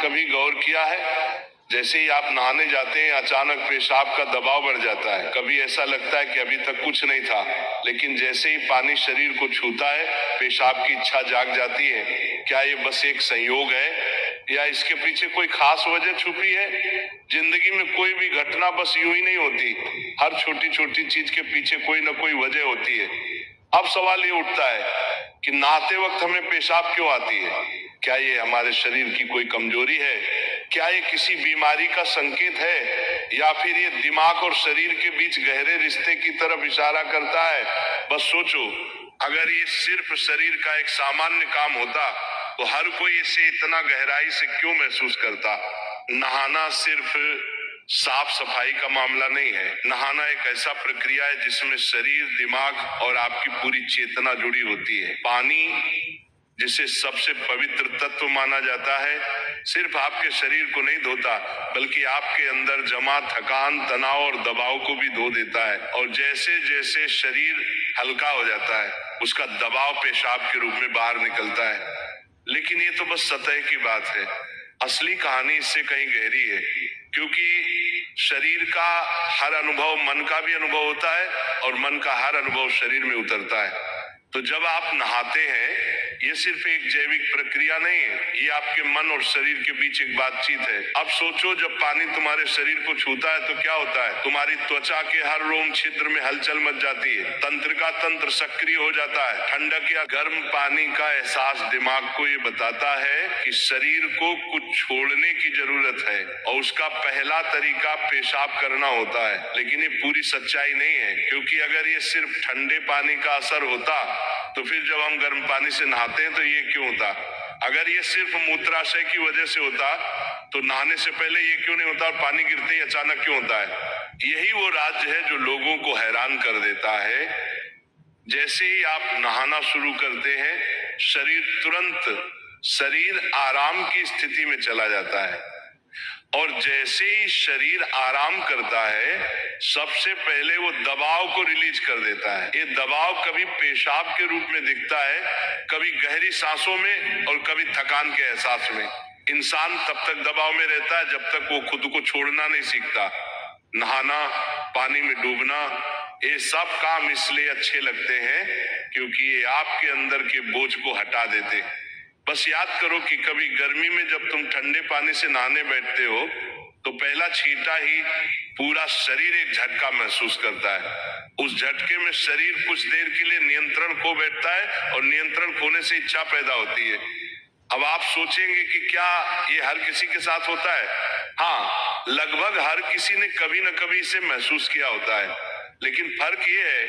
कभी गौर किया है, जैसे ही आप नहाने जाते हैं अचानक पेशाब का दबाव बढ़ जाता है। कभी ऐसा लगता है कि अभी तक कुछ नहीं था, लेकिन जैसे ही पानी शरीर को छूता है पेशाब की इच्छा जाग जाती है। क्या ये बस एक संयोग है या इसके पीछे कोई खास वजह छुपी है? जिंदगी में कोई भी घटना बस यूं ही नहीं होती, हर छोटी छोटी चीज के पीछे कोई ना कोई वजह होती है। अब सवाल ये उठता है कि नहाते वक्त हमें पेशाब क्यों आती है? क्या ये हमारे शरीर की कोई कमजोरी है? क्या ये किसी बीमारी का संकेत है या फिर ये दिमाग और शरीर के बीच गहरे रिश्ते की तरफ इशारा करता है? बस सोचो, अगर ये सिर्फ शरीर का एक सामान्य काम होता तो हर कोई इसे इतना गहराई से क्यों महसूस करता? नहाना सिर्फ साफ सफाई का मामला नहीं है। नहाना एक ऐसा प्रक्रिया है जिसमें शरीर, दिमाग और आपकी पूरी चेतना जुड़ी होती है। पानी, जिसे सबसे पवित्र तत्व माना जाता है, सिर्फ आपके शरीर को नहीं धोता बल्कि आपके अंदर जमा थकान, तनाव और दबाव को भी धो देता है। और जैसे जैसे शरीर हल्का हो जाता है उसका दबाव पेशाब के रूप में बाहर निकलता है। लेकिन ये तो बस सतह की बात है, असली कहानी इससे कहीं गहरी है, क्योंकि शरीर का हर अनुभव मन का भी अनुभव होता है और मन का हर अनुभव शरीर में उतरता है। तो जब आप नहाते हैं ये सिर्फ एक जैविक प्रक्रिया नहीं है, ये आपके मन और शरीर के बीच एक बातचीत है। अब सोचो, जब पानी तुम्हारे शरीर को छूता है तो क्या होता है? तुम्हारी त्वचा के हर रोम छिद्र में हलचल मच जाती है, तंत्र का तंत्र सक्रिय हो जाता है। ठंडक या गर्म पानी का एहसास दिमाग को ये बताता है कि शरीर को कुछ छोड़ने की जरूरत है और उसका पहला तरीका पेशाब करना होता है। लेकिन ये पूरी सच्चाई नहीं है, क्योंकि अगर ये सिर्फ ठंडे पानी का असर होता तो फिर जब हम गर्म पानी से नहाते हैं तो ये क्यों होता? अगर ये सिर्फ मूत्राशय की वजह से होता तो नहाने से पहले ये क्यों नहीं होता और पानी गिरते ही अचानक क्यों होता है? यही वो राज्य है जो लोगों को हैरान कर देता है। जैसे ही आप नहाना शुरू करते हैं शरीर आराम की स्थिति में चला जाता है, और जैसे ही शरीर आराम करता है सबसे पहले वो दबाव को रिलीज कर देता है। ये दबाव कभी पेशाब के रूप में दिखता है, कभी गहरी सांसों में और कभी थकान के एहसास में। इंसान तब तक दबाव में रहता है जब तक वो खुद को छोड़ना नहीं सीखता। नहाना, पानी में डूबना, ये सब काम इसलिए अच्छे लगते हैं क्योंकि ये आपके अंदर के बोझ को हटा देते हैं। बस याद करो कि कभी गर्मी में जब तुम ठंडे पानी से नहाने बैठते हो तो पहला छींटा ही पूरा शरीर एक झटका महसूस करता है। उस झटके में शरीर कुछ देर के लिए नियंत्रण खो बैठता है और नियंत्रण खोने से इच्छा पैदा होती है। अब आप सोचेंगे कि क्या ये हर किसी के साथ होता है? हाँ, लगभग हर किसी ने कभी न कभी इसे महसूस किया होता है, लेकिन फर्क ये है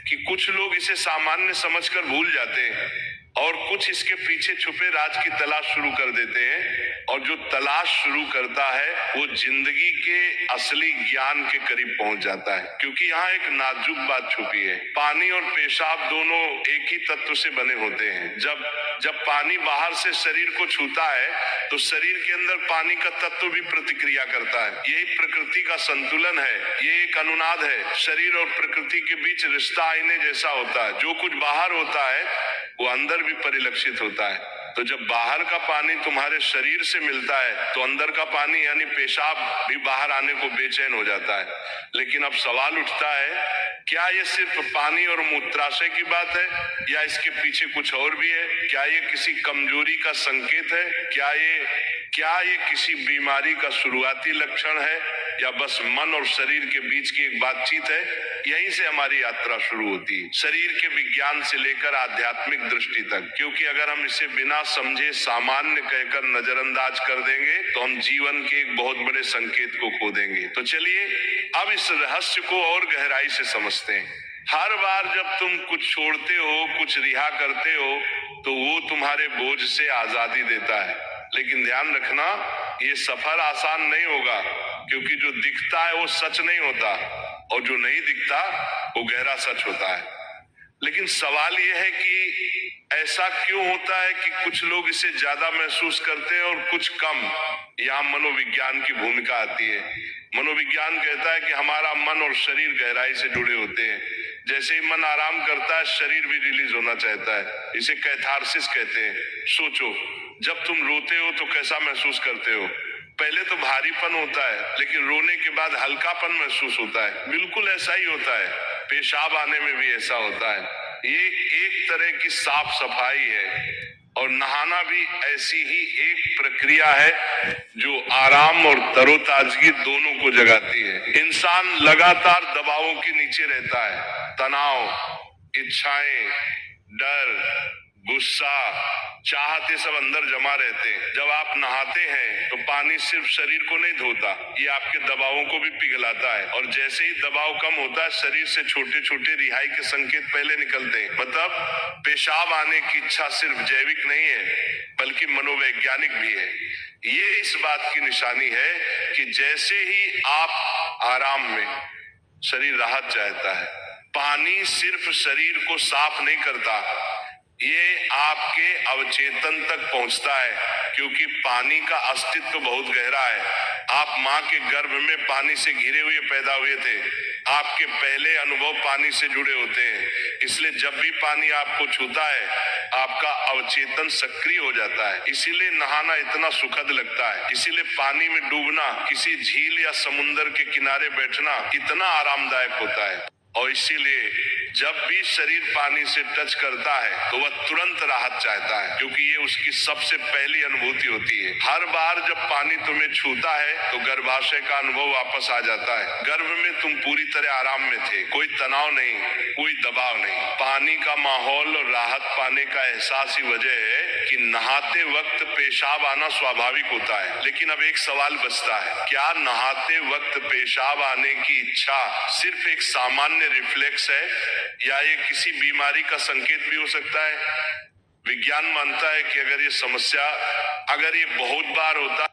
कि कुछ लोग इसे सामान्य समझकर भूल जाते हैं और कुछ इसके पीछे छुपे राज की तलाश शुरू कर देते हैं। और जो तलाश शुरू करता है वो जिंदगी के असली ज्ञान के करीब पहुंच जाता है, क्योंकि यहाँ एक नाजुक बात छुपी है। पानी और पेशाब दोनों एक ही तत्व से बने होते हैं। जब पानी बाहर से शरीर को छूता है तो शरीर के अंदर पानी का तत्व भी प्रतिक्रिया करता है। यही प्रकृति का संतुलन है, ये एक अनुनाद है। शरीर और प्रकृति के बीच रिश्ता आईने जैसा होता है। जो कुछ बाहर होता है वो अंदर भी परिलक्षित होता है। तो जब बाहर का पानी तुम्हारे शरीर से मिलता है तो अंदर का पानी यानी पेशाब भी बाहर आने को बेचैन हो जाता है। लेकिन अब सवाल उठता है, क्या ये सिर्फ पानी और मूत्राशय की बात है या इसके पीछे कुछ और भी है? क्या ये किसी कमजोरी का संकेत है? क्या ये किसी बीमारी का शुरुआती लक्षण है या बस मन और शरीर के बीच की एक बातचीत है? यहीं से हमारी यात्रा शुरू होती है, शरीर के विज्ञान से लेकर आध्यात्मिक दृष्टि तक। क्योंकि अगर हम इसे बिना समझे सामान्य कहकर नजरअंदाज कर देंगे तो हम जीवन के एक बहुत बड़े संकेत को खो देंगे। तो चलिए अब इस रहस्य को और गहराई से समझते हैं। हर बार जब तुम कुछ छोड़ते हो, कुछ रिहा करते हो, तो वो तुम्हारे बोझ से आजादी देता है। लेकिन ध्यान रखना, ये सफर आसान नहीं होगा, क्योंकि जो दिखता है वो सच नहीं होता और जो नहीं दिखता वो गहरा सच होता है। लेकिन सवाल ये है कि ऐसा क्यों होता है कि कुछ लोग इसे ज्यादा महसूस करते हैं और कुछ कम? यहाँ मनोविज्ञान की भूमिका आती है। मनोविज्ञान कहता है कि हमारा मन और शरीर गहराई से जुड़े होते हैं। जैसे ही मन आराम करता है शरीर भी रिलीज होना चाहता है। इसे कैथारसिस कहते हैं। सोचो, जब तुम रोते हो तो कैसा महसूस करते हो? पहले तो भारीपन होता है, लेकिन रोने के बाद हल्कापन महसूस होता है। बिल्कुल ऐसा ही होता है, पेशाब आने में भी ऐसा होता है। ये एक तरह की साफ सफाई है, और नहाना भी ऐसी ही एक प्रक्रिया है जो आराम और तरोताजगी दोनों को जगाती है। इंसान लगातार दबावों के नीचे रहता है, तनाव, इच्छाएं, डर, गुस्सा, चाहते सब अंदर जमा रहते हैं। जब आप नहाते हैं तो पानी सिर्फ शरीर को नहीं धोता, ये आपके दबावों को भी पिघलाता है, और जैसे ही दबाव कम होता है शरीर से छोटे छोटे रिहाई के संकेत पहले निकलते हैं। मतलब पेशाब आने की इच्छा सिर्फ जैविक नहीं है, बल्कि मनोवैज्ञानिक भी है। ये इस बात की निशानी है कि जैसे ही आप आराम में, शरीर राहत चाहता है। पानी सिर्फ शरीर को साफ नहीं करता, ये आपके अवचेतन तक पहुंचता है, क्योंकि पानी का अस्तित्व बहुत गहरा है। आप माँ के गर्भ में पानी से घिरे हुए पैदा हुए थे, आपके पहले अनुभव पानी से जुड़े होते हैं। इसलिए जब भी पानी आपको छूता है, आपका अवचेतन सक्रिय हो जाता है। इसीलिए नहाना इतना सुखद लगता है, इसीलिए पानी में डूबना, किसी झील या समुंदर के किनारे बैठना इतना आरामदायक होता है। और इसीलिए जब भी शरीर पानी से टच करता है तो वह तुरंत राहत चाहता है, क्योंकि ये उसकी सबसे पहली अनुभूति होती है। हर बार जब पानी तुम्हें छूता है तो गर्भाशय का अनुभव वापस आ जाता है। गर्भ में तुम पूरी तरह आराम में थे, कोई तनाव नहीं, कोई दबाव नहीं। पानी का माहौल और राहत पाने का एहसास ही वजह है कि नहाते वक्त पेशाब आना स्वाभाविक होता है। लेकिन अब एक सवाल बचता है, क्या नहाते वक्त पेशाब आने की इच्छा सिर्फ एक सामान्य रिफ्लेक्स है, या ये किसी बीमारी का संकेत भी हो सकता है? विज्ञान मानता है कि अगर ये बहुत बार होता